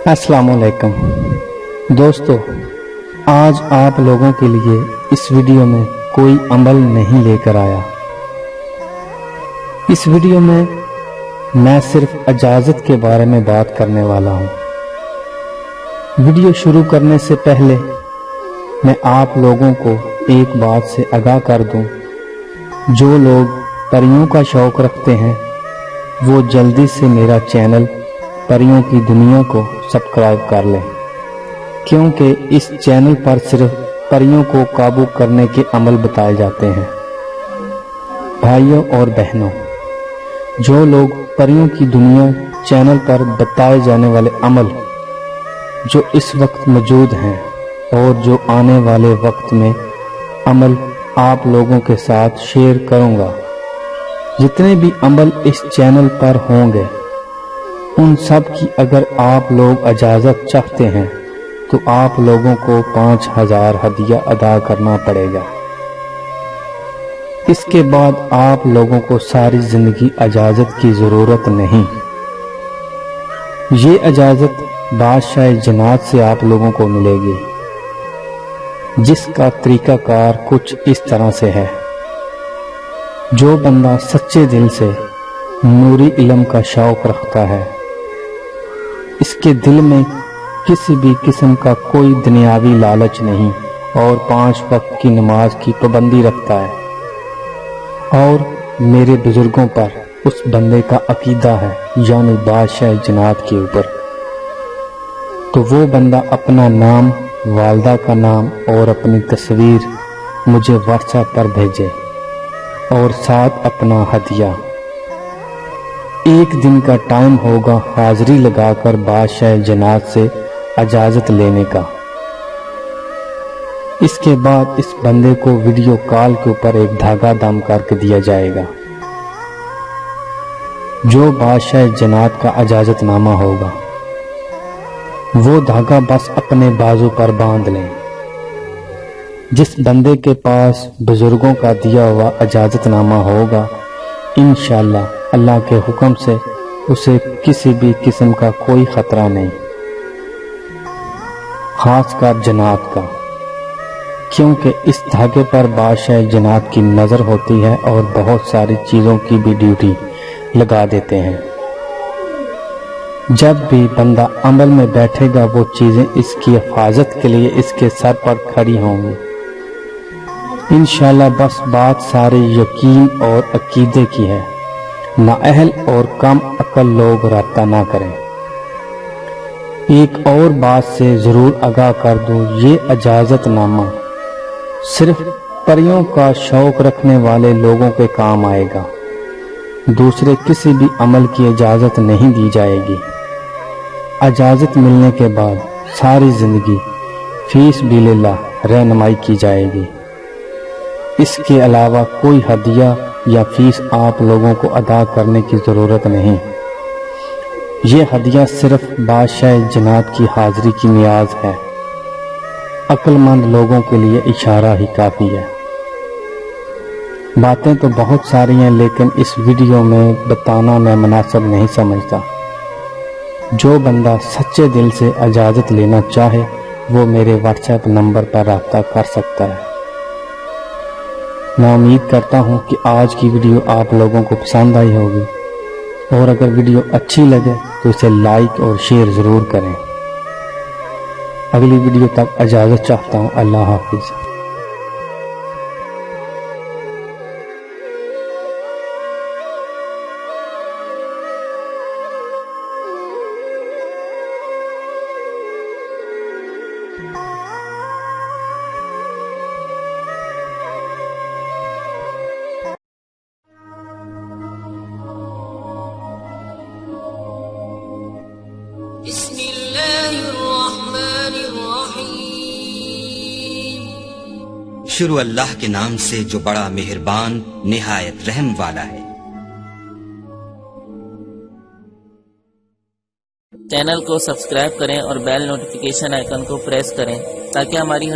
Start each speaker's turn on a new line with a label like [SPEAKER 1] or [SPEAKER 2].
[SPEAKER 1] अस्सलाम वालेकुम दोस्तों, आज आप लोगों के लिए इस वीडियो में कोई अमल नहीं लेकर आया। इस वीडियो में मैं सिर्फ इजाज़त के बारे में बात करने वाला हूँ। वीडियो शुरू करने से पहले मैं आप लोगों को एक बात से आगाह कर दूं, जो लोग परियों का शौक रखते हैं वो जल्दी से मेरा चैनल परियों की दुनिया को सब्सक्राइब कर लें, क्योंकि इस चैनल पर सिर्फ परियों को काबू करने के अमल बताए जाते हैं। भाइयों और बहनों, जो लोग परियों की दुनिया चैनल पर बताए जाने वाले अमल जो इस वक्त मौजूद हैं और जो आने वाले वक्त में अमल आप लोगों के साथ शेयर करूंगा, जितने भी अमल इस चैनल पर होंगे उन सब की अगर आप लोग इजाज़त चाहते हैं तो आप लोगों को 5000 हदिया अदा करना पड़ेगा। इसके बाद आप लोगों को सारी जिंदगी इजाज़त की ज़रूरत नहीं। ये इजाज़त बादशाह जन्नत से आप लोगों को मिलेगी, जिसका तरीकाकार कुछ इस तरह से है। जो बंदा सच्चे दिल से नूरी इल्म का शौक रखता है, इसके दिल में किसी भी किस्म का कोई दुनियावी लालच नहीं और 5 वक्त की नमाज की पाबंदी रखता है, और मेरे बुजुर्गों पर उस बंदे का अकीदा है यानी बादशाह जन्नत के ऊपर, तो वो बंदा अपना नाम, वालदा का नाम और अपनी तस्वीर मुझे व्हाट्सएप पर भेजे और साथ अपना हदिया। एक दिन का टाइम होगा हाजिरी लगाकर बादशाह जन्नत से इजाज़त लेने का। इसके बाद इस बंदे को वीडियो कॉल के ऊपर एक धागा दम करके दिया जाएगा, जो बादशाह जन्नत का इजाज़तनामा होगा। वो धागा बस अपने बाजू पर बांध लें। जिस बंदे के पास बुजुर्गों का दिया हुआ इजाज़तनामा होगा, इंशाअल्लाह अल्लाह के हुक्म से उसे किसी भी किस्म का कोई खतरा नहीं, खासकर जन्नत का, क्योंकि इस धागे पर बादशाह जन्नत की नज़र होती है और बहुत सारी चीज़ों की भी ड्यूटी लगा देते हैं। जब भी बंदा अमल में बैठेगा वो चीज़ें इसकी हिफाजत के लिए इसके सर पर खड़ी होंगी इंशाअल्लाह। बस बात सारे यकीन और अकीदे की है। नाअहल और कम अकल लोग राब्ता ना करें। एक और बात से ज़रूर आगाह कर दूं, ये इजाज़तनामा सिर्फ परियों का शौक रखने वाले लोगों के काम आएगा। दूसरे किसी भी अमल की इजाज़त नहीं दी जाएगी। इजाज़त मिलने के बाद सारी ज़िंदगी फीस बिलिल्लाह रहनुमाई की जाएगी। इसके अलावा कोई हदिया या फीस आप लोगों को अदा करने की ज़रूरत नहीं। ये हदिया सिर्फ बादशाह जन्नत की हाज़िरी की नियाज है। अक्लमंद लोगों के लिए इशारा ही काफ़ी है। बातें तो बहुत सारी हैं, लेकिन इस वीडियो में बताना मैं मुनासिब नहीं समझता। जो बंदा सच्चे दिल से इजाज़त लेना चाहे वो मेरे व्हाट्सएप नंबर पर राब्ता कर सकता है। मैं उम्मीद करता हूँ कि आज की वीडियो आप लोगों को पसंद आई होगी, और अगर वीडियो अच्छी लगे तो इसे लाइक और शेयर ज़रूर करें। अगली वीडियो तक इजाज़त चाहता हूँ। अल्लाह हाफिज़।
[SPEAKER 2] शुरू अल्लाह के नाम से जो बड़ा मेहरबान निहायत रहम वाला है।
[SPEAKER 3] चैनल को सब्सक्राइब करें और बेल नोटिफिकेशन आइकन को प्रेस करें ताकि हमारी